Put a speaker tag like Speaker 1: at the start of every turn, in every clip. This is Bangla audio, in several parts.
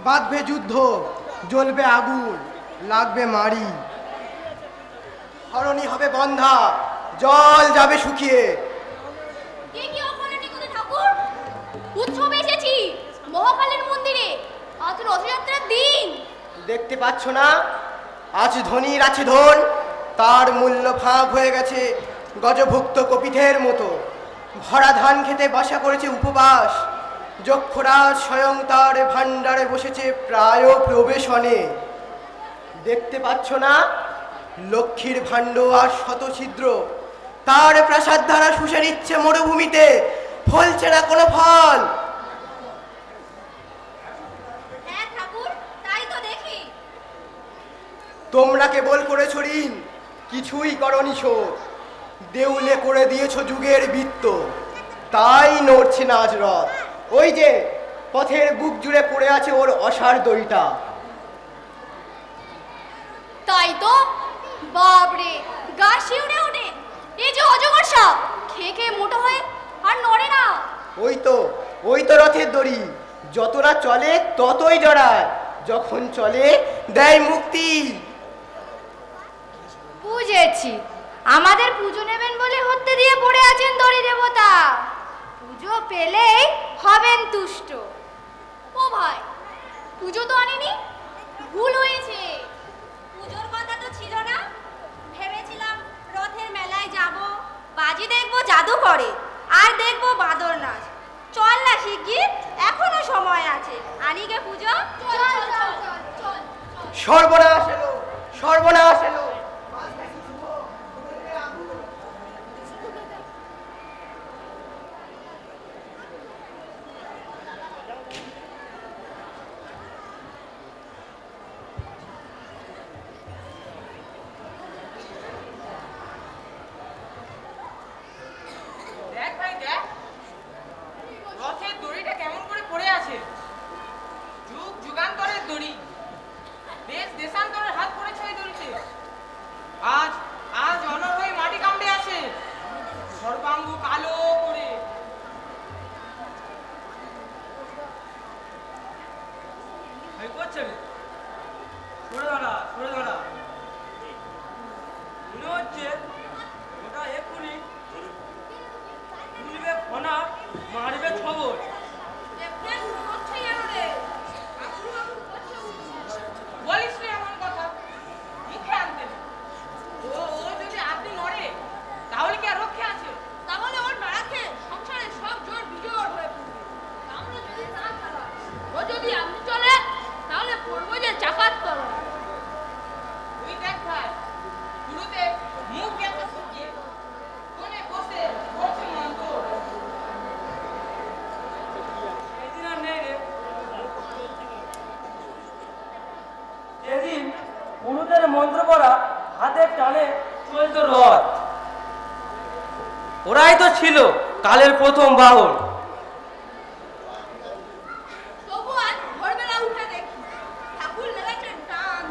Speaker 1: বাঁধবে যুদ্ধ, জ্বলবে আগুন, লাগবে মারি, হরণী হবে বন্ধা, জল যাবে শুকিয়ে।
Speaker 2: উৎসবে এসেছি মহাকালের মন্দিরে, আজ রথযাত্রার দিন।
Speaker 1: দেখতে পাচ্ছ না, আজ ধনীর আছে ধন, তার মূল্য ভাগ হয়ে গেছে গজভুক্ত কপিথের মতো। ভরা ধান খেতে বাসা করেছে উপবাস, যক্ষরাজ স্বয়ং তার ভাণ্ডারে বসেছে প্রায় প্রবেশনে। দেখতে পাচ্ছ না, লক্ষ্মীর ভাণ্ড আর শত ছিদ্র, তার প্রাসাদ ধারা শুষে নিচ্ছে মরুভূমিতে, ফলছে না কোনো ফল।
Speaker 2: হ্যাঁ ঠাকুর, তাই তো দেখি।
Speaker 1: তোমরা কেবল করেছ ঋণ, কিছুই করনি শোধ, দেউলে করে দিয়েছ যুগের বৃত্ত, তাই নড়ছে না আজ রথ। ওই যে পথের বুক জুড়ে পড়ে আছে ওর অসার দড়িটা।
Speaker 2: তাই তো, বাবরে, গা শিউরে ওঠে। এই যে অজগর সাপ, খেয়ে খেয়ে মোটা হয়ে আর নড়ে না।
Speaker 1: ওই তো রথের দড়ি, যতটা চলে ততই জড়ায়, যখন চলে দেয় মুক্তি।
Speaker 2: বুঝেছি, আমাদের পুজো নেবেন বলে হত্যে দিয়ে পড়ে আছেন দড়ি দেবতা। পুজো পেলেই হবেন তুষ্ট। ও ভাই, পুজো তো আনিনি, ভুল হয়েছে। পুজোর কথা তো ছিল না, ভেবেছিলাম রথের মেলায় যাব, বাজি দেখবো জাদু করে, আর দেখবো বাঁদর নাচ। চল না শিগগির, এখনো সময় আছে, আনিগে পুজো।
Speaker 1: সর্বনাশ এলো, সর্বনাশ এলো।
Speaker 3: ওরাই তো ছিল কালের প্রথম বাহন।
Speaker 2: তবু আজ ভোরবেলা উঠে দেখি ঠাকুর মেলাতে টান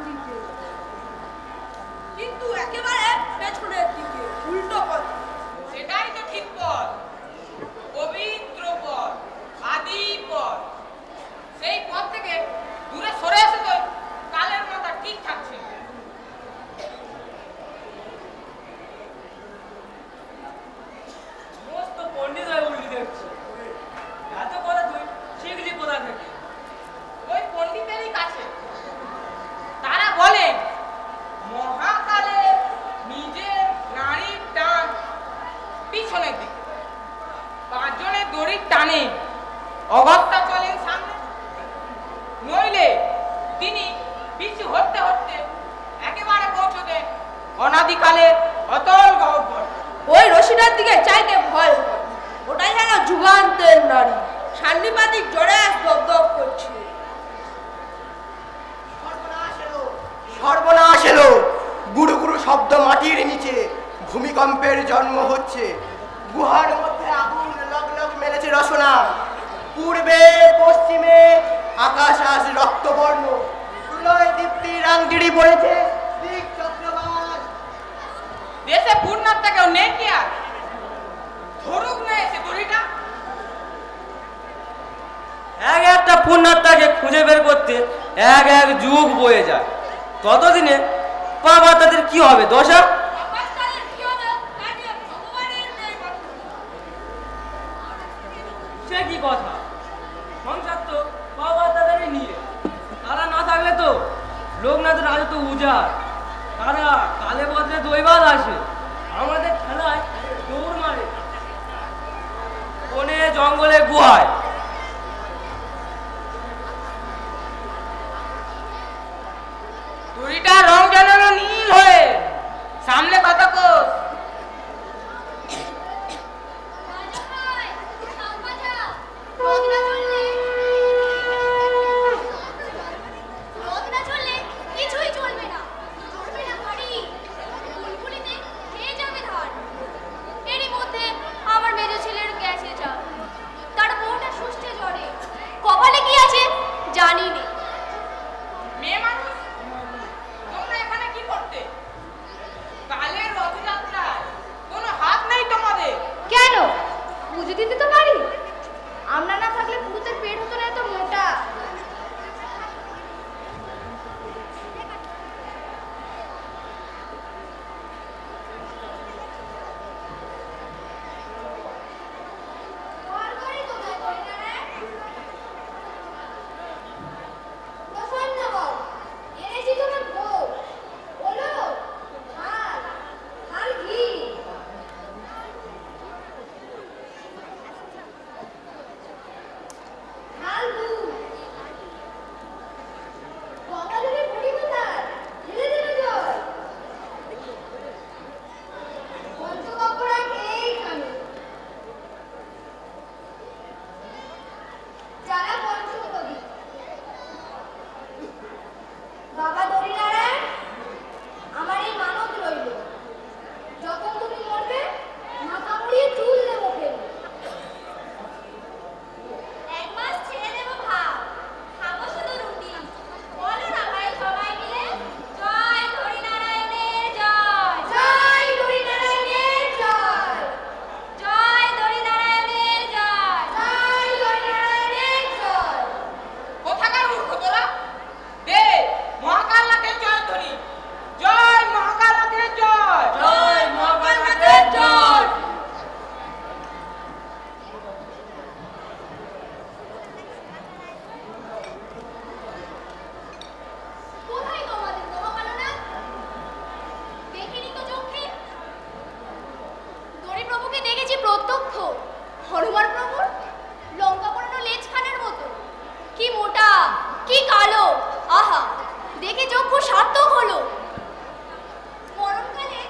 Speaker 4: অনাদিকালে অতল গহ্বর।
Speaker 5: ওই রশিটার দিকে চাইতে ভয় হয়। ওটাই যেন যুগান্তের নারী, সান্নিপাতিক জোরে দপদপ করছে।
Speaker 1: সর্বনাশ এলো, গুরু গুরু শব্দ মাটির নিচে, ভূমিকম্পের জন্ম হচ্ছে। গুহার মধ্যে আগুন লগ লগ মেলেছে রসনা। পূর্বে পশ্চিমে আকাশ আজ রক্তবর্ণ, প্রলয় দীপ্তি রাংগিরি পড়েছে দিক চক্রবাস।
Speaker 4: দেশে পূর্ণাত্মা কেউ নেই কি আর? ধরুক না এসে দড়িটা।
Speaker 3: এক একটা পুণ্যাত্মাকে খুঁজে বের করতে এক এক যুগ বয়ে যায়। ততদিনে বাবা তাদের কি হবে দশা? সে কি কথা, সংসার তো বাবা তাদেরই নিয়ে। তারা না থাকলে তো লোকনাথের রাজত্ব উজাড়। তারা কালে বদলে দৈবাল আসে, আমাদের খেলায় দৌড় মারে বনে জঙ্গলে গুহায়।
Speaker 4: দড়িটা রং জ্বালানো নীল হয়ে সামনে কথা কোষ।
Speaker 2: কিছুই চলবে না, চলবে না বাড়ি, বুলবুলিতে খেয়ে যাবে ধান। এরই মধ্যে আমার মেজো ছেলের গেছে যা, তার বউটা সুস্থে জ্বরে, কপালে কি আছে জানি নে।
Speaker 4: মেয়ে মানুষ, তোমরা এখানে কি করতে? কালের রথযাত্রায় কোনো হাত নেই তোমাদের?
Speaker 2: কেন, পুজো দিতে তো পারি। আমরা না থাকলে পুরুতের পেট হতো না এত মোটা। বাবা দড়িনারায়ণ, আমার এই মানত রইল, যখন তুমি মরবে মাথা মুড়িয়ে চুল দেবো ফেলে। এক মাস ছেড়ে দেবো ভাব, খাবো শুধু রুটি। বলো না ভাই সবাই মিলে, জয় দড়িনারায়ণের জয়, জয় দড়িনারায়ণের জয়, জয় দড়িনারায়ণের জয়, জয় দড়িনারায়ণের জয়।
Speaker 4: কোথাকার মূর্খ তোরা? দে মহাকালনাথের জয় ধ্বনি। জয় মহাকালনাথের জয়,
Speaker 5: জয় মহাকালনাথের জয়।
Speaker 2: কোথায় তোমাদের মহাকালনাথ? দেখিনি তো চোখে। দড়ি প্রভুকে দেখেছি প্রত্যক্ষ, হনুমান প্রভুর লঙ্কা পড়ানো লেজখানার মতো। কি মোটা, কি কালো, আহা, দেখে চক্ষু সার্থক হলো। গরমকালে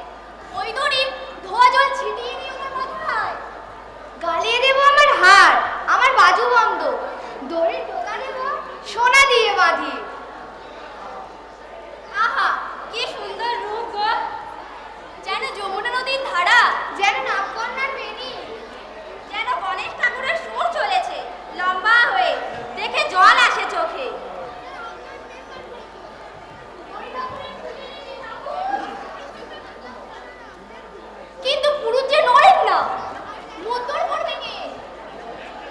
Speaker 2: ওই দড়ির ধোয়া জল ছিটিয়ে দিও আমার মাথায়। গালিয়ে দেবো আমার হাড়, আমার বাজু বন্ধ, দড়ির টোকা দেবো সোনা দিয়ে বাঁধি। আহা, কি সুন্দর রূপ গো, যেন যমুনা নদীর ধারা, যেন নাগকন্যার বেনি, যেন গণেশ ঠাকুরের সুর চলেছে লম্বা হয়ে, দেখে জল আসে চোখে। কিন্তু পুরুষ যে নড়েন না, মন্তর করবে কে?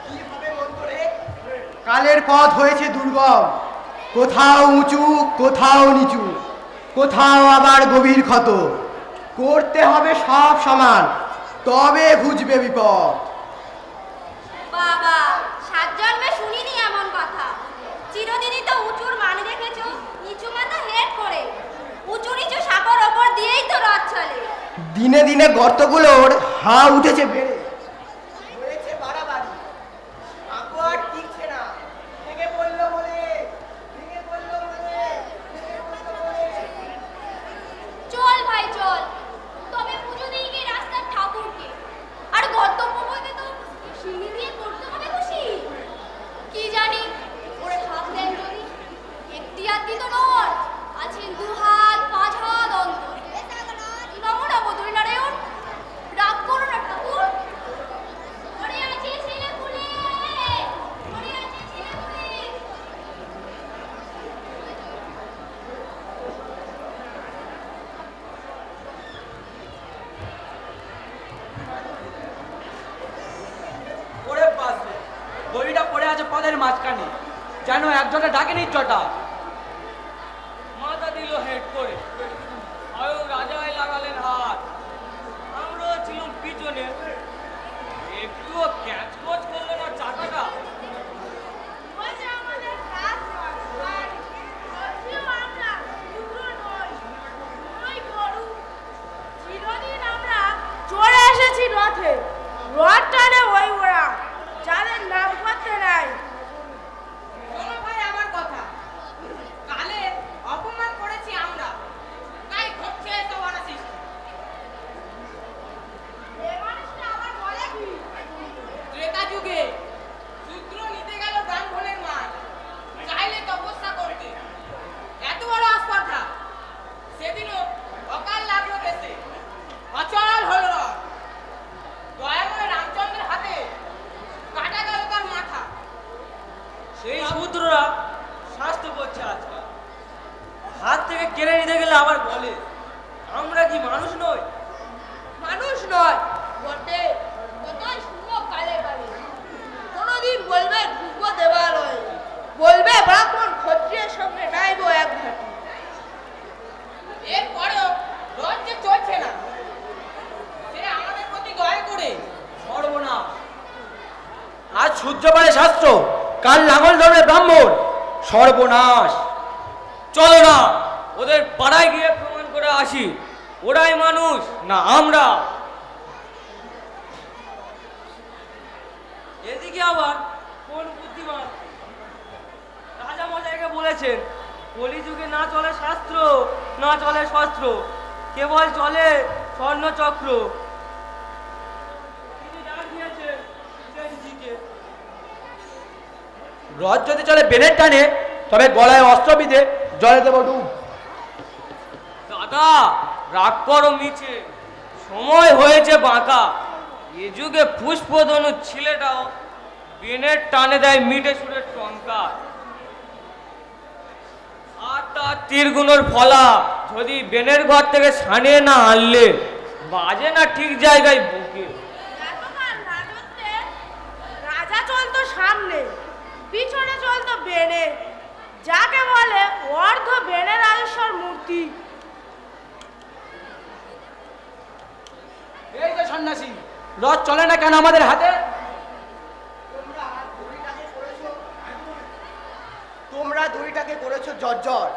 Speaker 1: কিভাবে মন্তরে? কালের পথ হয়েছে দুর্গম, কোথাও উঁচু কোথাও নিচু, কোথাও আবার গভীর ক্ষত। করতে হবে সব সমান, তবে ঘুচবে বিপদ।
Speaker 2: বাবা, 7 জন্মে শুনিনি এমন কথা। চিরদিনই তো উঁচুর মানে দেখেছো, নিচু মাথা হেট করে, উঁচু নিচু সাগর ওপর দিয়েই তো রথ চলে।
Speaker 1: দিনে দিনে গর্তগুলোর হাঁ উঠেছে বেড়ে, হয়েছে বাড়াবাড়ি। ভাগ্য আর টিকছে না, ভেঙে পড়লো বলে, ভেঙে পড়লো বলে, ভেঙে পড়লো বলে।
Speaker 2: চল ভাই চল,
Speaker 6: কেন একজনে ডাকে নিচ্ছটা?
Speaker 3: মাথা দিল হেড করে, স্বয়ং রাজাই লাগালেন হাত। আমরাও ছিলাম পিছনে, একটুও ক্যাচ কোচ করলো না চাকাটা।
Speaker 2: বলছে আমাদের কাজ নয়, আর সত্যিও আমরা কুকুর নই, নই গরু। চিরদিন আমরা
Speaker 5: চলে এসেছি রথে, রথ টানে ওই ওরা, যাদের নাম করতে নাই।
Speaker 4: শোনো ভাই আমার কথা, কালে অপমান করেছি আমরা, তাই ঘটছে এসব অনাসৃষ্টি।
Speaker 2: এ মানুষটা আবার বলে কি?
Speaker 4: ত্রেতা যুগে শূদ্র নিতে গেল ব্রাহ্মণের মান, চাইলে তপস্যা করতে, এত বড় আস্পর্ধা। সেদিনও অকাল লাগলো দেশে, অচল হল রথ। দয়াময় রামচন্দ্রের হাতে কাটা গেল তার মাথা।
Speaker 3: সেই শূদ্ররা স্বাস্থ্য করছে আজকাল, হাত থেকে কেড়ে নিতে গেলে আবার বলে আমরা কি মানুষ নই?
Speaker 5: মানুষ নয় বটে, কতই শুনবো কালে কালে। কোনোদিন বলবে ঢুকবো দেবালয়ে, বলবে ব্রাহ্মণ ক্ষত্রিয়ের সঙ্গে নাইবো এক ঘাটি।
Speaker 4: এরপরেও রথ যে চলছে না, সে আমাদের প্রতি দয়া করে।
Speaker 3: সর্বনাশ!
Speaker 6: আজ সূর্য পারে শাস্ত্র, কাল লাঙল ধরবে ব্রাহ্মণ। সর্বনাশ!
Speaker 3: চলো না ওদের পাড়ায় গিয়ে প্রমাণ করে আসি, ওরাই মানুষ না আমরা। এদিকে আবার কোন বুদ্ধিমান রাজা মশাইকে বলেছেন কলিযুগে না চলে শাস্ত্র, না চলে শস্ত্র, কেবল চলে স্বর্ণচক্র। তিনি ডাক দিয়েছেন সেনজিকে।
Speaker 6: রথ যদি চলে বেলের টানে, তবে গলায় অস্ত্র বিঁধে জলে দেব ডুব।
Speaker 3: দাদা রাগ করো মিছে, সময় হয়েছে বাঁকা। এ যুগে পুষ্পধনু ছেলেটাও বেনের টানে দেয় মিটে সুরের টঙ্কা। আর তার তীরগুলোর ফলা যদি বেনের ঘর থেকে ছানিয়ে না আনলে বাজে না ঠিক জায়গায় বুকে।
Speaker 5: এতকাল রাজত্বে রাজা চলতো সামনে, পিছনে চলতো বেনে, যাকে বলে অর্ধ বেনে রাজেশ্বর মূর্তি।
Speaker 6: এই যে সন্ন্যাসী, রথ চলে না কেন আমাদের হাতে?
Speaker 1: তোমরা দড়িটাকে করেছো জর্জর,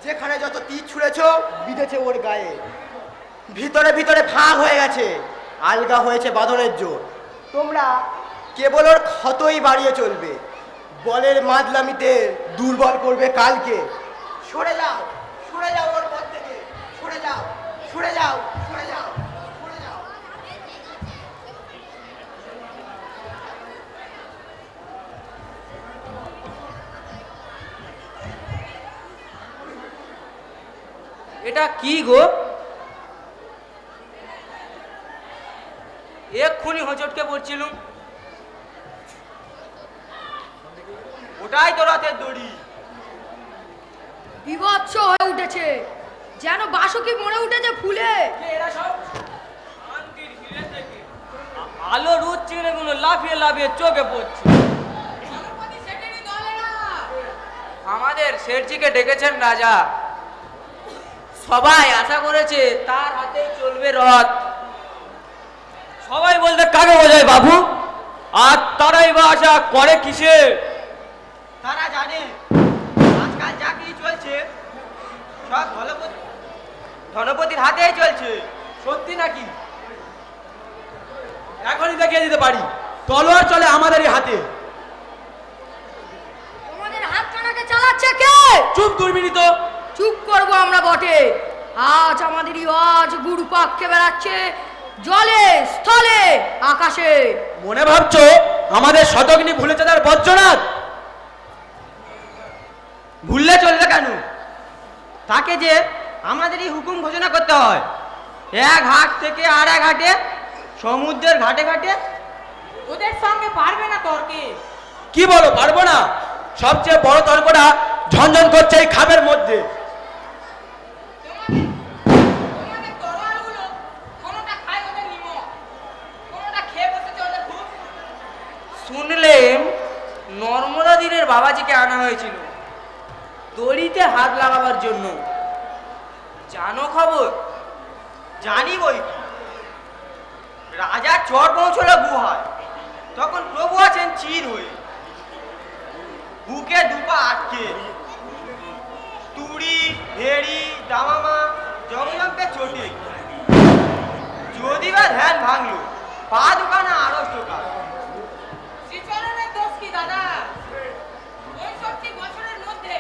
Speaker 1: যেখানে যত তীর ছুঁড়েছো বিঁধেছে ওর গায়ে। ভিতরে ভিতরে ফাঁক হয়ে গেছে, আলগা হয়েছে বাঁধনের জোর। তোমরা কেবল ওর ক্ষতই বাড়িয়ে চলবে, বলের মাদলামিতে দুর্বল করবে কালকে। সরে যাও, সরে যাও ওর পথ থেকে, সরে যাও, সরে যাও, সরে যাও, সরে যাও।
Speaker 3: এটা কি গো? এক্ষুনি হোঁচটকে পড়ছিলুম।
Speaker 6: ওটাই তো রথের দড়ি।
Speaker 5: বিভৎস হয়ে উঠেছে, যেন বাসুকি মরে উঠেছে ফুলে।
Speaker 6: এরা সব
Speaker 3: শান্তির হিরে থেকে আলো রোদ চিড়েগুলো লাফিয়ে লাফিয়ে চোখে পড়ছে।
Speaker 4: জনপতি সেটেরই দলেরা।
Speaker 6: আমাদের শেরজিকে ডেকেছেন রাজা, সবাই আশা করেছে তার হাতেই চলবে রথ।
Speaker 3: সবাই বলতে কাকে বোঝায় বাবু? আর তারাই বা আশা করে কিসে?
Speaker 6: তারা জানে আজকাল যা কিছু চলছে সব ধনপতির হাতেই চলছে। সত্যি নাকি? এখনই দেখিয়ে দিতে পারি, তলোয়ার চলে আমাদেরই হাতে।
Speaker 5: তোমাদের হাত কানাকে চালাচ্ছে কে?
Speaker 6: চুপ দুর্বিনীত!
Speaker 5: চুপ করবো আমরা বটে। আজ আমাদেরই আজ গুরু পাককে বেড়াচ্ছে জলে, স্থলে, আকাশে।
Speaker 6: মনে ভাবছো আমাদের শতগ্নি ভুলেছে তার বজ্রনাথ? ভুললে চলবে কেন? তাকে যে আমাদেরই হুকুম ঘোষণা করতে হয়। এক ঘাট থেকে আর এক ঘাটে, সমুদ্রের ঘাটে ঘাটে।
Speaker 4: ওদের সঙ্গে পারবে না তর্কে।
Speaker 6: কি বলো পারবো না? সবচেয়ে বড় তর্কটা ঝনঝন করছে এই খামের মধ্যে।
Speaker 4: তোমাদের তরোয়ালগুলো কোনোটা খায় ওদের নিমক, কোনোটা খেয়ে বসেছে ওদের ভূত।
Speaker 6: শুনলেন নর্মদা দিনের বাবাজিকে আনা হয়েছে।
Speaker 4: লাগাবার জন্য। জানো খবর?
Speaker 6: জানি বই কি, রাজার চর পৌঁছলো গুহায়, তখন প্রভু আছেন চির হয়ে, বুকে দুপা আটকে, তুড়ি ভেড়ি দামামা জমজমকে চটে, যদি বা ধ্যান ভাঙলো, পা দুখানা আড়ষ্ট কাজ।
Speaker 4: শ্রীচরণের দোষ কি দাদা? ৬৫ বছরের মধ্যে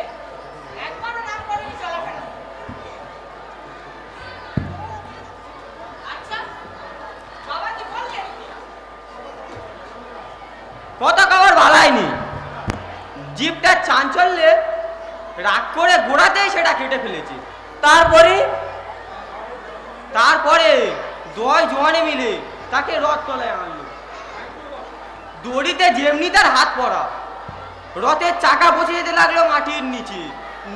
Speaker 4: একবারও নাম করেনি চলাফেরা। আচ্ছা, বাবা কি বললেন?
Speaker 6: কথা কবার ভালাইনি, জিভটা চাঞ্চল্যে রাগ করে গোড়াতেই সেটা কেটে ফেলেছে। তারপরে দয় জোয়ানে মিলে তাকে রথ তলায় আনলো। দড়িতে যেমনি তার হাত পড়া, রথের চাকা বসে যেতে লাগলো মাটির নিচে।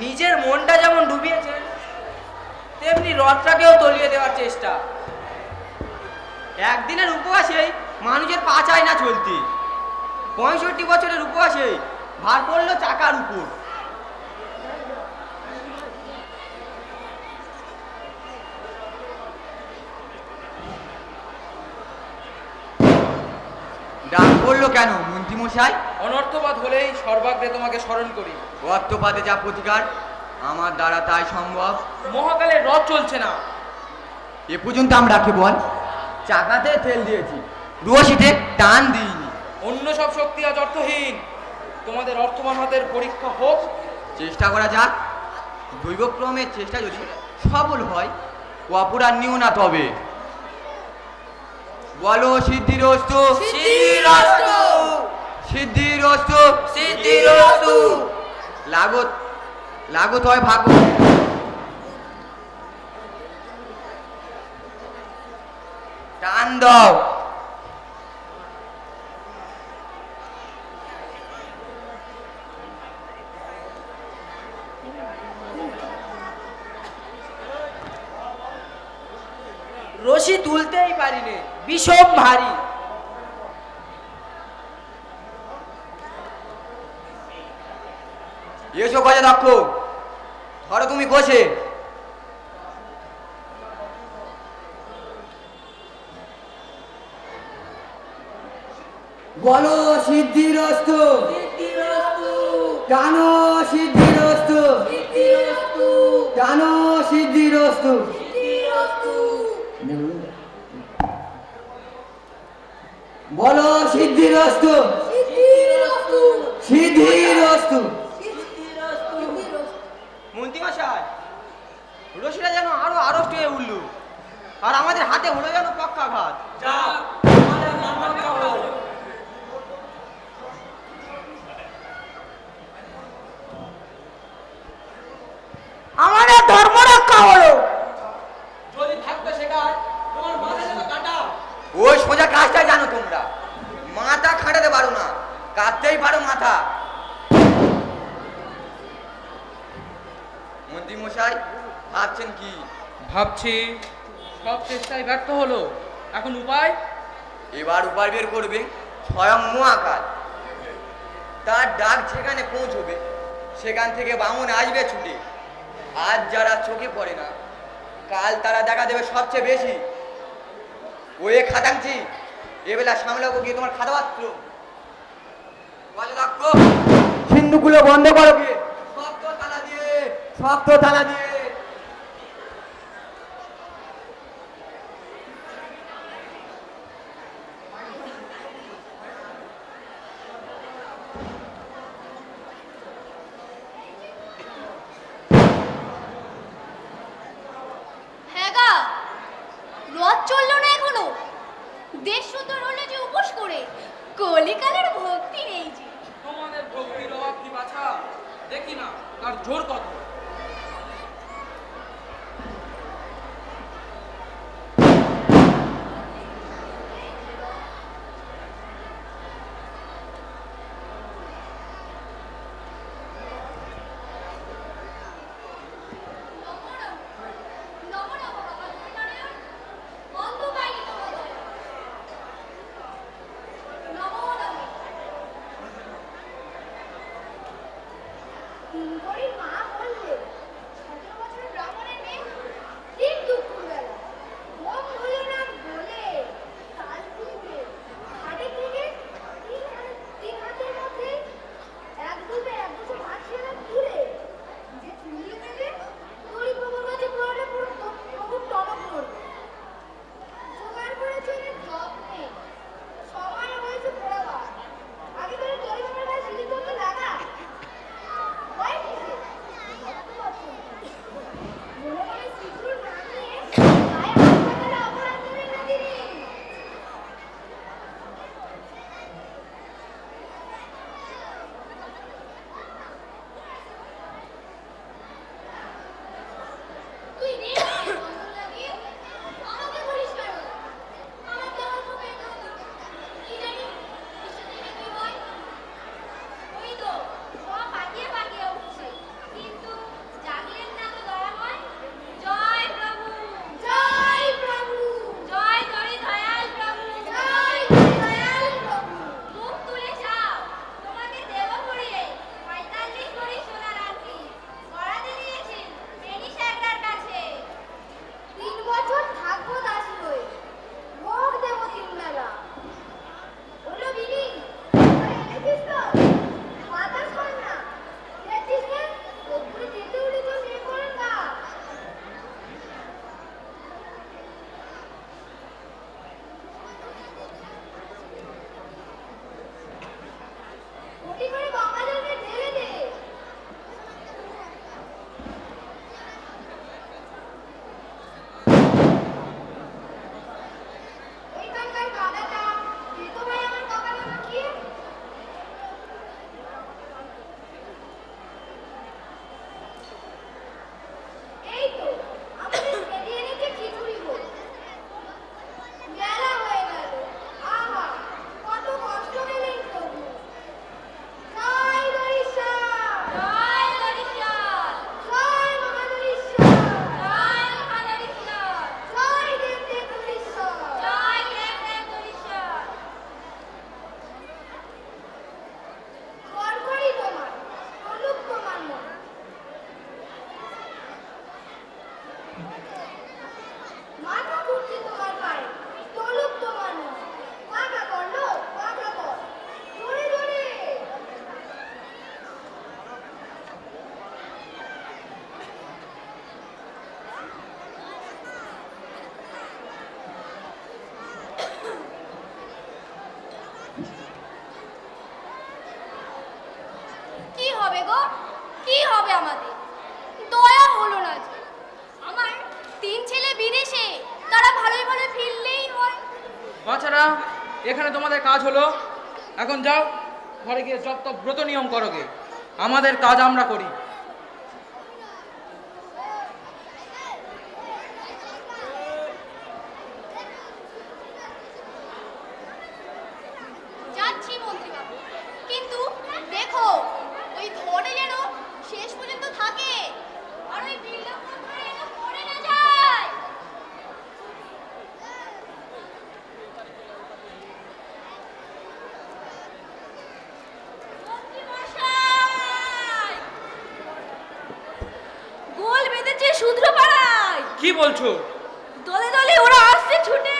Speaker 4: নিজের মনটা যেমন ডুবিয়েছেন, তেমনি রথটাকেও তলিয়ে দেওয়ার চেষ্টা।
Speaker 6: একদিনের উপবাসেই মানুষের পা চায় না চলতে, 65 বছরের উপবাসে ভার পড়লো চাকার উপর। ডাক পড়লো কেন মন্ত্রীমশাই?
Speaker 4: অনর্থপাত হলেই সর্বাগ্রে তোমাকে স্মরণ করি।
Speaker 6: রক্তপাতে যা প্রতিকার, আমার দ্বারা তাই সম্ভব।
Speaker 4: মহাকালে রথ চলছে না।
Speaker 6: এ পর্যন্ত আমরা রাখি বল, চাকাতে তেল দিয়েছি, রশিতে টান দিইনি।
Speaker 4: অন্য সব শক্তি আজ অর্থহীন। তোমাদের অর্থবান হাতের পরীক্ষা হোক।
Speaker 6: চেষ্টা করা যাক, দৈবক্রমের চেষ্টা যদি সফল হয়, অপরাধ নিও না তবে। বলো সিদ্ধিরস্তু,
Speaker 4: সিদ্ধিরস্তু,
Speaker 6: সিদ্ধিরস্তু,
Speaker 4: সিদ্ধিরস্তু।
Speaker 6: লাগত লাগত হয় ভাগ্য। টান দাও।
Speaker 4: রশি তুলতেই পারিনি, বিষম ভারী।
Speaker 6: এসো গজা দক্ষ, ধরো তুমি বসে। বলো সিদ্ধিরস্তু, টানো সিদ্ধিরস্তু, টানো সিদ্ধিরস্তু। বলো সিদ্ধিরস্তু, সিদ্ধিরস্তু। মন্ত্রীমশাই, রশিটা যেন আরো আড়ষ্ট হয়ে উঠল, আর আমাদের হাতে হলো যেন পক্ষাঘাত।
Speaker 5: আমাদের ধর্ম রক্ষা হলো।
Speaker 4: যদি থাকতে শেখায়, তোমার মাথা যেন কাটা।
Speaker 6: ওই সোজা কাজটাই জানো তোমরা, মাথা খাটাতে পারো না, কাটতেই পারো মাথা। মন্ত্রীমশাই ভাবছেন কি?
Speaker 4: ভাবছি সব চেষ্টায় ব্যর্থ হলো, এখন উপায়?
Speaker 6: এবার উপায় বের করবে স্বয়ং মহাকাল। তার ডাক যেখানে পৌঁছবে, সেখান থেকে বামন আসবে ছুটে। আজ যারা চোখে পড়ে না, কাল তারা দেখা দেবে সবচেয়ে বেশি। ওই খাদাংচি, এবেলা সামলাবো গিয়ে তোমার খাদাপাত্র। সিন্ধুগুলো বন্ধ করো গিয়ে, শক্ত তালা দিয়ে, শক্ত তালা দিয়ে।
Speaker 2: হ্যাঁ গা, রথ চললো না এখনো। দেশ সুন্দর হলো যে উপোস করে, কলিকালের ভক্তি নেই যে।
Speaker 4: তোমাদের ভক্তির অভাব কি বাছা? দেখি না তার জোর কত।
Speaker 7: না, এখানে তোমাদের কাজ হলো। এখন যাও ঘরে গিয়ে জপ তপ ব্রত নিয়ম করোগে। আমাদের কাজ আমরা করি।
Speaker 2: যাচ্ছি মন্ত্রীবাবু, কিন্তু দেখো ওই ধরে যেন শেষ পর্যন্ত থাকে, আর ওই বিল্ডাপ ধরে যেন পড়ে না যায়। মন্ত্রীমশাই! গোল বেঁধেছে শূদ্রপাড়ায়।
Speaker 7: কি বলছো?
Speaker 2: দলে দলে ওরা আসছে ছুটে,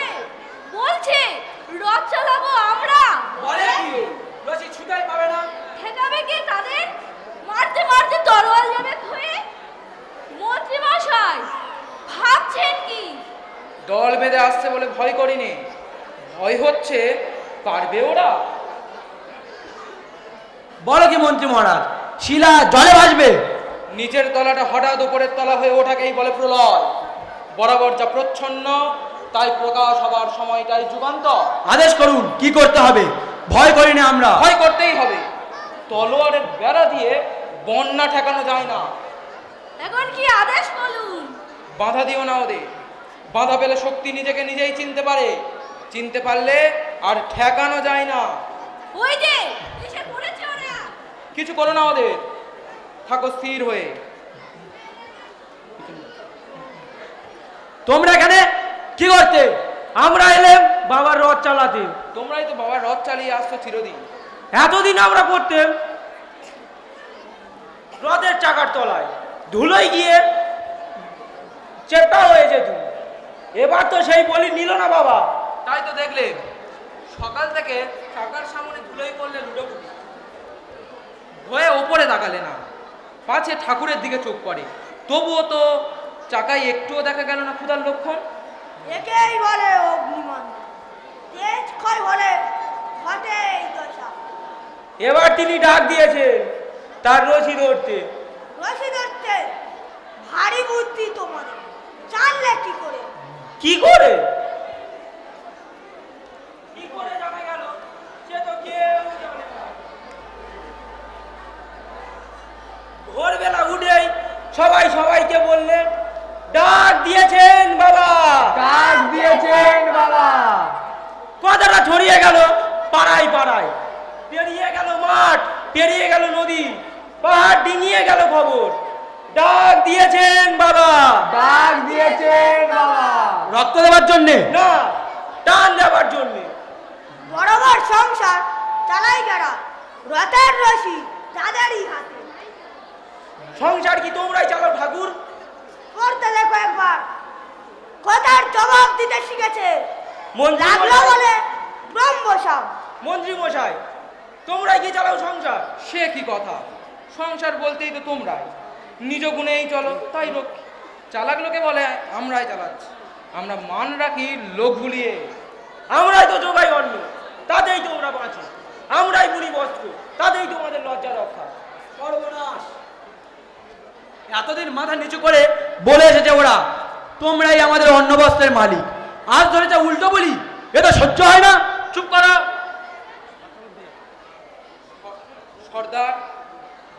Speaker 2: বলছে রথ চালাবো আমরা।
Speaker 7: বলে কি? রশি ছুটাই পাবে না।
Speaker 2: ঠেকাবে কে তাদের? মারতে মারতে তরোয়াল যাবে হয়ে। মন্ত্রী মশাই ভাবছেন কি?
Speaker 7: দল বেঁধে আসছে বলে ভয় করিনি, ভয় হচ্ছে পারবে ওরা।
Speaker 8: বলো কি মন্ত্রী মহারাজ, শিলা জলে ভাসবে?
Speaker 7: নিচের তলাটা হঠাৎ উপরের তলা হয়ে ওঠাকেই বলে প্রলয়। বরাবর যা প্রচ্ছন্ন, তাই প্রকাশ হবার সময়টাই যুগান্তর।
Speaker 8: আদেশ করুন, কি করতে হবে? ভয় করি না আমরা।
Speaker 7: ভয় করতেই হবে। তলোয়ারের বেড়া দিয়ে বন্যা ঠেকানো যায় না।
Speaker 2: এখন কি আদেশ বলুন?
Speaker 7: বাধা দিও না ওদের। বাধা পেলে শক্তি নিজেকে নিজেই চিনতে পারে, চিনতে পারলে আর ঠেকানো যায় না।
Speaker 2: ওই যে এসে পড়েছে ওরা।
Speaker 7: কিছু করো না ওদের, থাকো স্থির হয়ে।
Speaker 8: তোমরা এখানে কি করতে? আমরা এলাম বাবার রথ চালাতে।
Speaker 7: তোমরাই তো বাবার রথ চালিয়ে আসছো চিরদিন।
Speaker 8: এতদিন আমরা পড়তেম রথের চাকার তলায়, ধুলোয় গিয়ে চেপটা হয়ে যেত। এবার তো সেই বলি নিল না বাবা।
Speaker 7: তাই তো দেখলে সকাল থেকে চাকার সামনে ধুলোই করলে লুটোপুটি, ভয়ে ওপরে তাকালে না, পাছে ঠাকুরের দিকে চোখ পড়ে। তবুও তো চাকায় একটুও দেখা গেল না ক্ষুধার লক্ষণ।
Speaker 5: একেই বলে অগ্নিমান, তেজ ক্ষয় হলে ঘটে এই দশা।
Speaker 8: এবার তিনি ডাক দিয়েছেন তার রশি ধরতে।
Speaker 5: রশি ধরতে ভারী বুদ্ধি তোমাদের, জানলে কি করে?
Speaker 8: কি করে? কি করে জানা গেল সে তো কেউ জানে না। ভোরবেলা উঠেই সবাই সবাইকে বললে ডাক দিয়েছেন বাবা, ডাক দিয়েছেন বাবা। কথাটা ছড়িয়ে গেল পাড়ায় পাড়ায়, পেরিয়ে গেল মাঠ, পেরিয়ে গেল নদী, পাহাড় ডিঙিয়ে গেল খবর। ডাক দিয়েছেন বাবা, ডাক দিয়েছেন বাবা। রক্ত দেওয়ার জন্যে না, টান দেওয়ার জন্যে।
Speaker 5: বরাবর সংসার চালাই যারা, রথের রশি তাদেরই হাতে।
Speaker 8: সংসার কি তোমরাই চালাও ঠাকুর?
Speaker 5: করতে দেখো একবার, কথার জবাব দিতে শিখেছে।
Speaker 8: মন্ত্রী
Speaker 5: লাগলো
Speaker 8: মশাই,
Speaker 5: বলে ব্রহ্মসাম।
Speaker 8: মন্ত্রী মশাই তোমরাই কি চালাও সংসার?
Speaker 7: সে কি কথা? সংসার বলতেই তো তোমরাই। নিজ গুণেই চলো, তাই রক্ষী। চালাক লোকে বলে আমরাই চালাচ্ছি। আমরা মান রাখি লোক ভুলিয়ে।
Speaker 8: আমরাই তো যোগাই অন্ন, তাতেই তোমরা বাঁচো। আমরাই বুড়ি বস্ত্র, তাতেই তোমাদের লজ্জা রক্ষা। সর্বনাশ! এতদিন মাথা নিচু করে বলে এসেছে ওরা তোমরাই আমাদের অন্ন বস্ত্রের মালিক। আজ ধরে যা উল্টো বলি, এটা সহ্য হয় না। চুপ করো।
Speaker 7: সর্দার,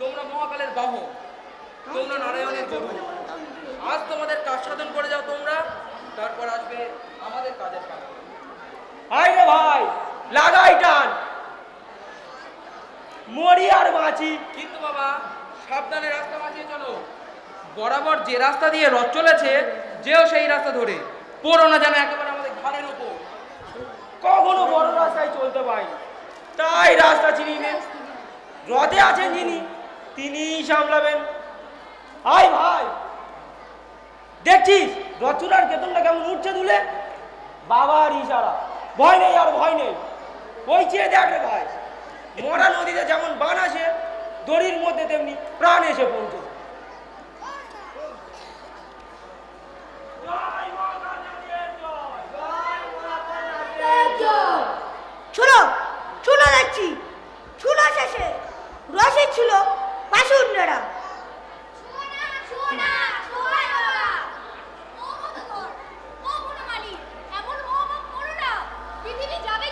Speaker 7: তোমরা মহাকালের বাহন, তোমরা নারায়ণের গরু। আজ তোমাদের কাজ সাধন করে যাও তোমরা, তারপর আসবে আমাদের কাজের কাজ।
Speaker 8: হাই রে ভাই, লাগাই টান, মরি আর বাঁচি।
Speaker 7: কিন্তু বাবা সাবধানে রাস্তা বাঁচিয়ে চলো। বরাবর যে রাস্তা দিয়ে রথ চলেছে, যেও সেই রাস্তা ধরে পড়ো না যেন একেবারে আমাদের ঘাড়ের উপর।
Speaker 8: কখনো বড় রাস্তায় চলতে পাই, তাই রাস্তা চিনি নেন। রথে আছেন যিনি, তিনিই সামলাবেন। আয় ভাই, দেখছিস রথ চূড়ার কেতনটা কেমন উঠছে দুলে? বাবার ইশারা, ভয় নেই আর ভয় নেই। ওই চেয়ে দেখ রে ভাই, মরা নদীতে যেমন বান আসে, দড়ির মধ্যে তেমনি প্রাণ এসে পৌঁছে।
Speaker 5: শুনো শুনো দেখছি, শুনো শেষে রসিক ছিল পাশুন্ডেরা।
Speaker 2: সোনা সোনা সোহাই বাবা, ও কত তোর, ও গুণমালী, এমন মোহ করো না, পৃথিবী যাবে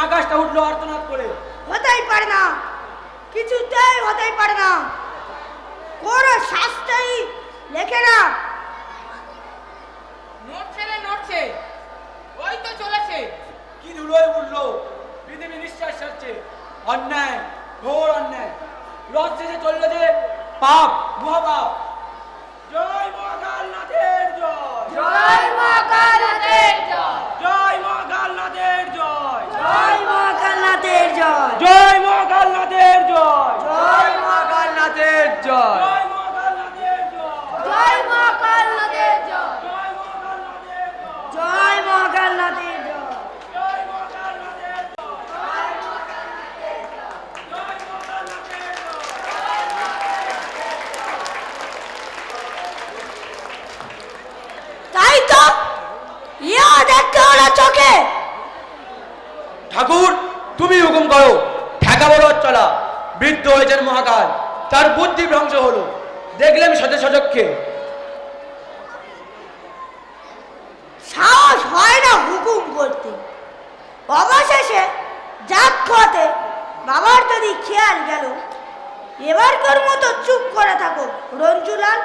Speaker 8: আকাশটা উঠলো আর্তনাদ করে।
Speaker 5: হতেই পারে না, কিছুতেই হতেই পারে না, কোন শাস্ত্রেই লেখে না।
Speaker 4: নড়ছে রে নড়ছে, ওই তো চলেছে।
Speaker 8: কি ধুলোয় উঠলো, পৃথিবী নিঃশ্বাস ছাড়ছে। অন্যায়, ঘোর অন্যায়, রথ শেষে চললো যে পাপ, মহাপাপ। জয় মহাকালনাথের জয়,
Speaker 2: জয় মা কালনাথের জয়,
Speaker 8: জয় মহাকালনাথের জয়,
Speaker 5: জয় মহাকালনাথের জয়,
Speaker 8: জয় মহাকালনাথের জয়,
Speaker 6: জয় মা কালনাথের জয়।
Speaker 8: জয় মহাকালনাথের জয়,
Speaker 2: জয় মা কালনাথের জয়,
Speaker 8: জয় মহাকালনাথের জয়,
Speaker 5: জয় মহাকালনাথের জয়।
Speaker 8: জয় মহাকালনাথের জয়, জয় মহাকালনাথের জয়।
Speaker 5: তাই তো ইয়া দেখতে হলো চোখে।
Speaker 8: ঠাকুর, তুমি হুকুম করো, ঠেকাবো রথ চলা। বৃদ্ধ হয়েছেন মহাকাল, তার বুদ্ধি ভ্রংশ হলো, দেখলেন সজে সচক্ষে।
Speaker 5: সাহস হয় না হুকুম করতে, অবশেষে জাত খাওয়াতে বাবার যদি খেয়াল গেল। এবারকার মতো চুপ করে থাকো রঞ্জুলাল,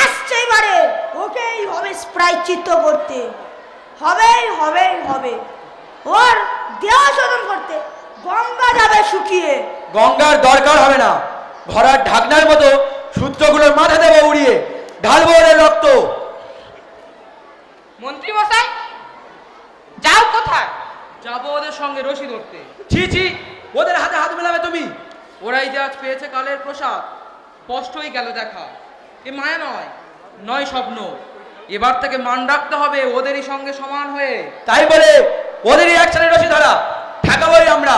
Speaker 5: আসছে এবারে ওকেই হবে প্রায়শ্চিত্ত করতে, হবেই হবে হবে। ওর দেহ শোধন করতে গঙ্গা যাবে শুকিয়ে।
Speaker 8: গঙ্গার দরকার হবে না, ঘোড়ার ঢাকনার মতো সূত্রগুলোর মাথা দেবো উড়িয়ে, ঢালবো ওদের রক্ত।
Speaker 4: মন্ত্রী মশাই, যাও কোথায়?
Speaker 7: যাবো ওদের সঙ্গে রশি ধরতে।
Speaker 8: ছি ছি, ওদের হাতে হাত মেলাবে তুমি?
Speaker 7: ওরাই যে আজ পেয়েছে কালের প্রসাদ, স্পষ্টই গেল দেখা। এ মায়া নয়, নয় স্বপ্ন। এবার থেকে মান রাখতে হবে ওদেরই সঙ্গে সমান হয়ে।
Speaker 8: তাই বলে ওদেরই একসাথে রশি ধরা, ঠেকাবোই আমরা।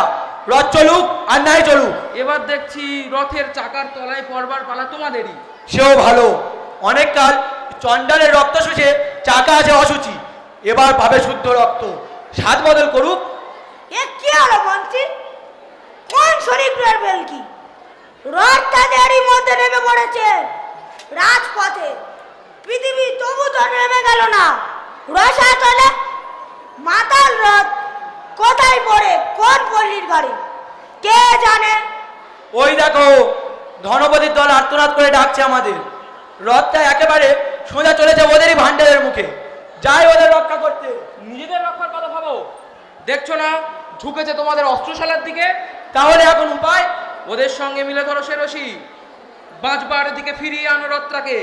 Speaker 8: রথ চলুক আর নাই চলুক,
Speaker 7: এবার দেখছি রথের চাকার তলায় পড়বার পালা তোমাদেরই।
Speaker 8: সেও ভালো। অনেক কাল চণ্ডালের রক্ত শুষে চাকা আছে অসুচি, এবার পাবে শুদ্ধ রক্ত। স্বাদ বদল করুক।
Speaker 5: এ কি হলো মন্ত্রী? কোন শরীফের বেলকি? রথ তাদেরই মধ্যে নেমে পড়েছে রাজপথে। পৃথিবী তবু তো নেমে গেল না রসা চলে। মাতাল রথ কোথায় পড়ে, কোন পল্লীর ঘরে কে জানে?
Speaker 8: ওই দেখো, ধনপতির দল আর্তনাদ করে ডাকছে আমাদের। রথটা একেবারে সোজা চলেছে ওদেরই ভান্ডারের মুখে। যাই ওদের রক্ষা করতে।
Speaker 7: নিজেদের রক্ষার কথা ভাবো, দেখছো না ঝুঁকেছে তোমাদের অস্ত্রশালার দিকে।
Speaker 8: তাহলে এখন উপায়?
Speaker 7: ওদের সঙ্গে মিলে ধরো সে রশি, বাঁচবার দিকে ফিরিয়ে আনো রথটাকে।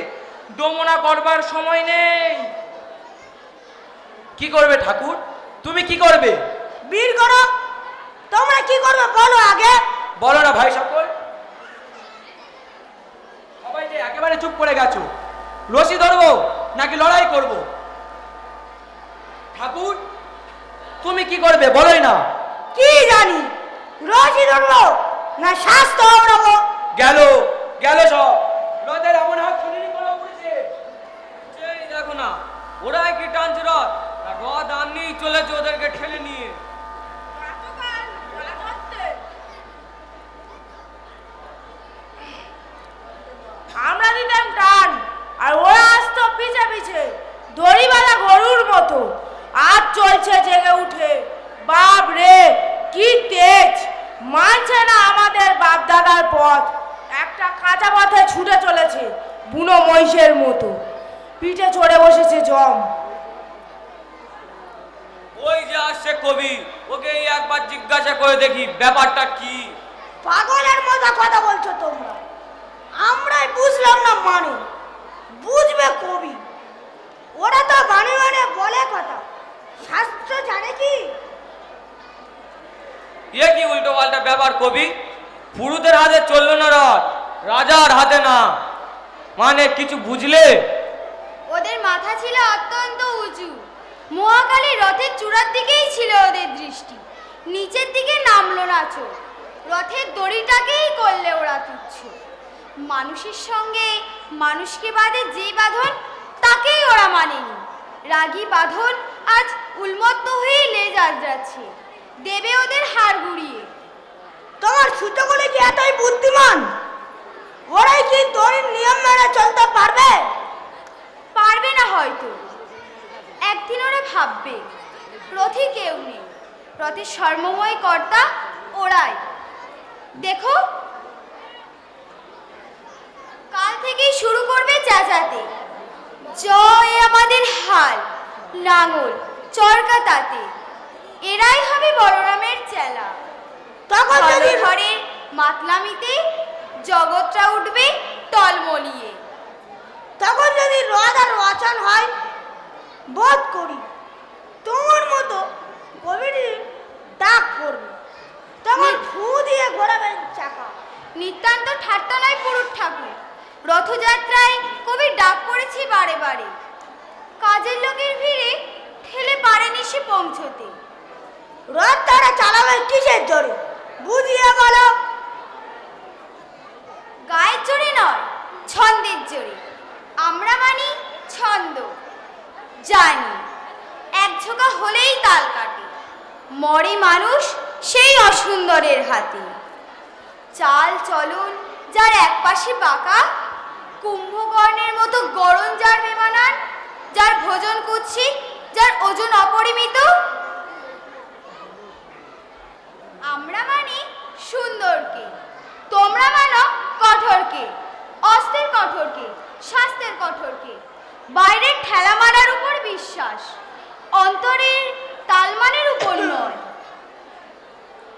Speaker 7: দমনা করবার সময় নেই।
Speaker 8: কি করবে ঠাকুর, তুমি কি করবে?
Speaker 5: বীর করো, তোমরা কি করবে বলো আগে।
Speaker 8: বলো না ভাই সকল, সবাই যে একেবারে চুপ করে গেছো। রশি ধরবো নাকি লড়াই করব? ঠাকুর, তুমি কি করবে বলোই না।
Speaker 5: কি জানি, রশি ধরবো না শাস্ত্র ওড়াবো।
Speaker 8: গেল গেল সব। রথের এমন হাত শুনিনি কোনো উড়েছে।
Speaker 3: সেই দেখো না, ওরাই কি টানছে রথ, আর রথ আমনি চলেছে ওদেরকে ঠেলে নিয়ে।
Speaker 5: আমরা দিতাম টান আর ওরা আসতো পিছে পিছে দড়িবালা গরুর মতো। আজ চলছে জেগে উঠে, বাপ রে কি তেজ! মানছে না আমাদের বাপ দাদার পথ, একটা কাঁচা পথে ছুটে চলেছে বুনো মহিষের মতো। পিঠে চড়ে বসেছে জম।
Speaker 3: ওই যে আসছে কবি, ওকে এই একবার জিজ্ঞাসা করে দেখি ব্যাপারটা কি।
Speaker 5: পাগলের মতো কথা বলছো তোমরা, আমরাই বুঝলাম না মানে। বুঝবে কবি, ওরা তো বানে বানে বলে কথা, শাস্ত্র জানে কি?
Speaker 3: এ কি উল্টো পাল্টা ব্যাপার কবি? পুরুষদের হাতে চললো না রথ, রাজার হাতে না, মানে কিছু বুঝলে?
Speaker 2: ওদের মাথা ছিল অত্যন্ত উঁচু। মহাকালী রথের চূড়ার দিকেই ছিল ওদের দৃষ্টি, নিচের দিকে নামলো না চোখ। রথের দড়িটাকেই করলে ওরা তুচ্ছ। মানুষের সঙ্গে মানুষকে বাঁধে যে বাঁধন, তাকেই ওরা মানেনি। রাগী বাঁধন আজ উন্মত্ত হয়ে লেজ আজরাচ্ছে, দেবে ওদের হাড় গুড়িয়ে।
Speaker 5: তোমার ছুটোগুলি কি এতই বুদ্ধিমান? ওরাই কি দড়ির নিয়ম মেনে চলতে পারবে?
Speaker 2: পারবে না হয়তো, একদিন ওরা ভাববে রথে কেউ নেই, রথের সর্বময় কর্তা ওরাই। দেখো, কাল থেকেই শুরু করবে চেঁচাতে, জয় আমাদের হাল লাঙল চরকা তাতে। এরাই হবে বলরামের চেলা।
Speaker 5: তখন যদি
Speaker 2: ঘরের মাতলামিতে জগৎটা উঠবে টলমলিয়ে।
Speaker 5: তখন যদি রথ আর ওয়াচন হয়, বোধ করি তোমার মতো কবির ডাক পড়বে। তখন ফু দিয়ে ঘোরাবেন চাকা।
Speaker 2: নিতান্ত ঠাট্টা নয় পুরুষ ঠাকুর, রথযাত্রায় কবির ডাক পড়েছি বারে বারে। কাজের লোকের ভিড়ে ঠেলে পারেনি সে পৌঁছতে।
Speaker 5: রথ তারা চালাবে কিসের জোরে, বুঝিয়ে বলো।
Speaker 2: গায়ের জোরে নয়, ছন্দের জোরে। আমরা মানি ছন্দ, জানি এক ঝোঁকা হলেই তাল কাটে। মরে মানুষ সেই অসুন্দরের হাতে। চাল চলন যার এক পাশে বাঁকা, কুম্ভকর্ণের মতো গরম যার বেমানান, যার ভোজন কুৎসিত, যার ওজন অপরিমিত। আমরা মানি সুন্দরকে, তোমরা মানো কঠোরকে, অস্ত্রের কঠোরকে, শাস্ত্রের কঠোরকে। বাইরের ঠেলা মারার উপর বিশ্বাস, অন্তরের তালমানের উপর নয়।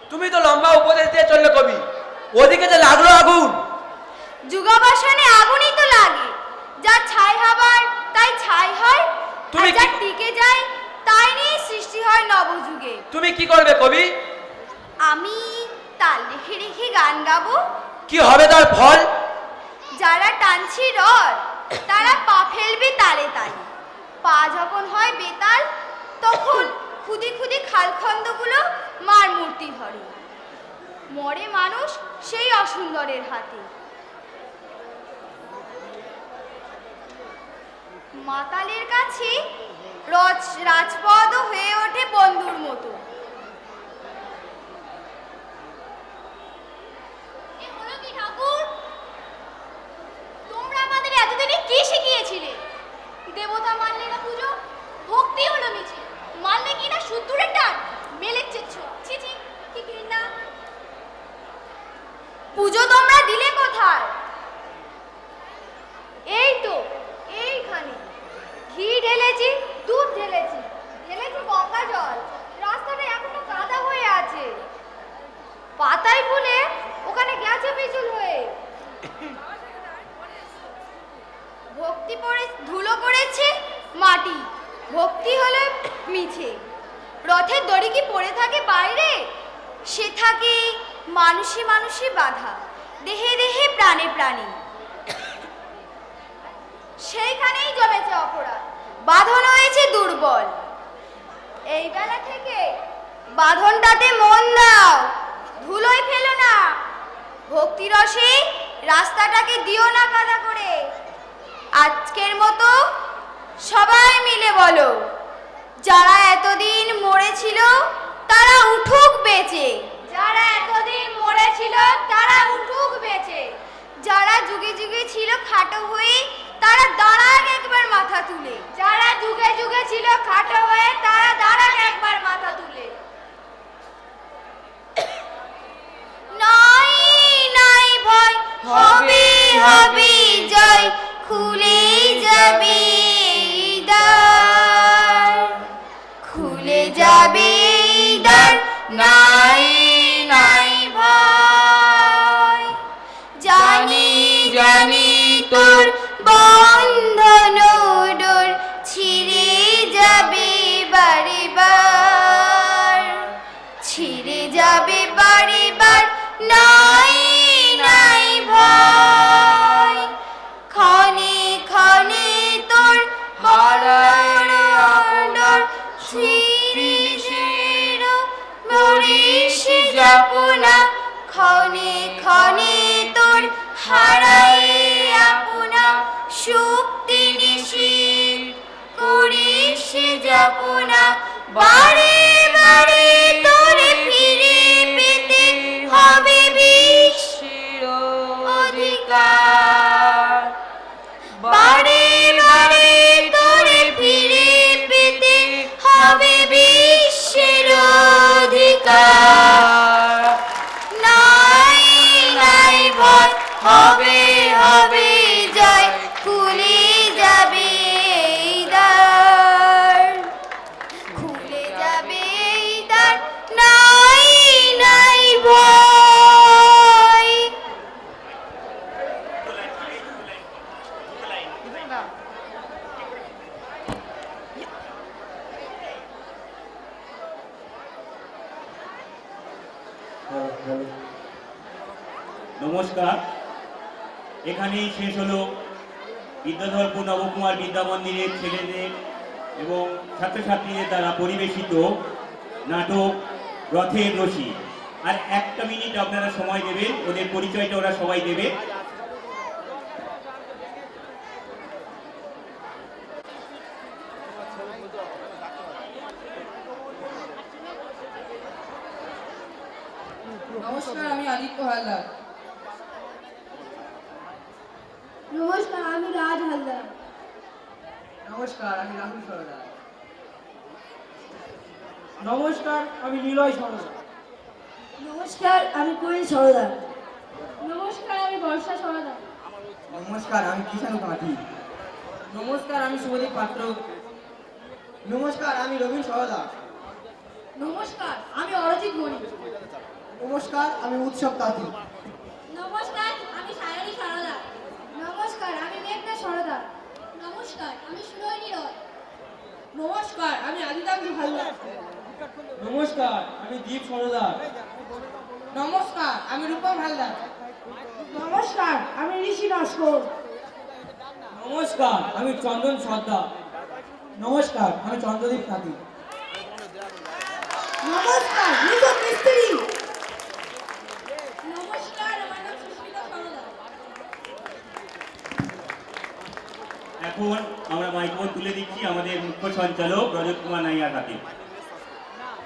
Speaker 8: তুমি তো লম্বা উপদেশ দিয়ে চললে কবি, ওদিকে যে লাগলো আগুন।
Speaker 2: যুগাবসানে আগুনই তো লাগে, যা ছাই হবার তাই ছাই হয়,
Speaker 8: তুমি
Speaker 2: আর যা
Speaker 8: কি-
Speaker 2: টিকে যায় তাই নিয়ে সৃষ্টি হয় নবযুগে।
Speaker 8: তুমি কি করবে কবি?
Speaker 2: আমি তাল রেখে রেখে গান গাবো।
Speaker 8: কি হবে তার ফল?
Speaker 2: যারা টানছি রথ তারা পা ফেলবে তালে তালে। পা যখন হয় বেতাল, তখন খুদি খুদি খালখন্দগুলো মার মূর্তি ধরে। মরে মানুষ সেই অসুন্দরের হাতে। মাতালের কাছে রাজপদ হয়ে ওঠে বন্ধুর মতো। এ হলো কি ঠাকুর? তোমরা আমাদের এতদিনে কি শিখিয়েছিলে? দেবতা মানলে না পুজো, ভক্তি হলো মিছে, মানলে কি না সুদূরের টান, মেলেচ্ছেছ। ছি ছি, কি ঘৃণা! পুজো তোমরা দিলে কোথায়? এই তো এইখানে। ঘি ঢেলেছি, দুধ ঢেলেছি, ঢেলেছি গঙ্গা জল। রাস্তাটা এখনো কাদা হয়ে আছে, পাতায় ফুলে ওখানে গেছে পিছল হয়ে। ভক্তি পড়ে ধুলো করেছে মাটি, ভক্তি হলো মিছে। রথের দড়ি কি পড়ে থাকে বাইরে? সে থাকে মানুষে মানুষে বাঁধা, দেহে দেহে প্রাণে প্রাণে। সেইখানেই জমেছে অপরাধ, বাঁধন হয়েছে দুর্বল। এই বেলা থেকে বাঁধনটাতে মন দাও, ধুলোয় ফেলো না। ভক্তিরসে রাস্তাটাকে দিও না কাদা করে। আজকের মতো সবাই মিলে বলো, যারা এতদিন মরেছিল তারা উঠুক বেঁচে। যারা এতদিন মরেছিল তারা উঠুক বেঁচে। যারা যুগে যুগে ছিল খাটো হয়ে তারা দাঁড়াক একবার মাথা তুলে। যারা যুগে যুগে ছিল খাটো হয়ে তারা দাঁড়াক একবার মাথা তুলে। নাই নাই ভয়, হবে হবে জয়, খুলে যাবে দ্বার, খুলে যাবে দ্বার, নাই নাই ভয়। জানি জানি তোর বন্ধন ডোর ছিঁড়ে যাবে বারে বার, ছিঁড়ে যাবে বারে বার, নাই নাই ভয়। ক্ষণে ক্ষণে তোর হারায় আডর, শিরিষের মরিষ যাপনা। ক্ষণে ক্ষণে তোর হারায় আপনা, শক্তি নিশীর করিস যাপনা। বারে বারে তোরে ফিরে পেতে হবে বিশ্বের অধিকার। বারে বারে তোরে ফিরে পেতে হবে বিশ্বের অধিকার। মোর হবে হবে জয়, খুলে যাবে এই দ্বার, খুলে যাবে এই দ্বার, নাই নাই ভয়।
Speaker 9: নমস্কার, এখানেই শেষ হলো বিদ্যাধরপুর নবকুমার বিদ্যা মন্দিরের ছেলেদের এবং ছাত্রছাত্রীদের দ্বারা পরিবেশিত নাটক রথের রশি। আর একটা মিনিট আপনারা সময় দেবেন, ওদের পরিচয়টা ওরা সবাই দেবে।
Speaker 5: নমস্কার, আমি আদিত্য হালদার।
Speaker 2: নমস্কার, আমি রাজ হালদার।
Speaker 1: নমস্কার, আমি রাহুল সরদার।
Speaker 8: নমস্কার, আমি নিলয় সরদার।
Speaker 2: নমস্কার, আমি কোয়েল সরদার। নমস্কার, আমি বর্ষা সরদার।
Speaker 1: নমস্কার, আমি কিষাণু কাঁঠি।
Speaker 8: নমস্কার, আমি শুভদীপ পাত্র।
Speaker 1: নমস্কার, আমি রবীন সরদার।
Speaker 2: নমস্কার, আমি অরজিৎ গণি।
Speaker 1: নমস্কার, আমি উৎসব তাঁতি।
Speaker 2: নমস্কার, আমি সায়নী সরদার। নমস্কার, আমি মেঘনা সরদার। নমস্কার, আমি সুনয়নী রয়।
Speaker 5: নমস্কার, আমি আদিতাংশু হালদার।
Speaker 8: নমস্কার, আমি দীপ সরদার।
Speaker 5: নমস্কার, আমি রূপম হালদার। নমস্কার, আমি ঋষি নস্কর।
Speaker 8: নমস্কার, আমি চন্দন সর্দার। নমস্কার, আমি চন্দ্রদীপ তাঁতি।
Speaker 5: নমস্কার, রিতম মিস্ত্রি।
Speaker 2: নমস্কার, আমার নাম সুস্মিতা সরদার।
Speaker 9: এখন আমরা মাইক্রোফোন তুলে দিচ্ছি আমাদের মুখ্য সঞ্চালক রজত কুমার নাইয়ার হাতে।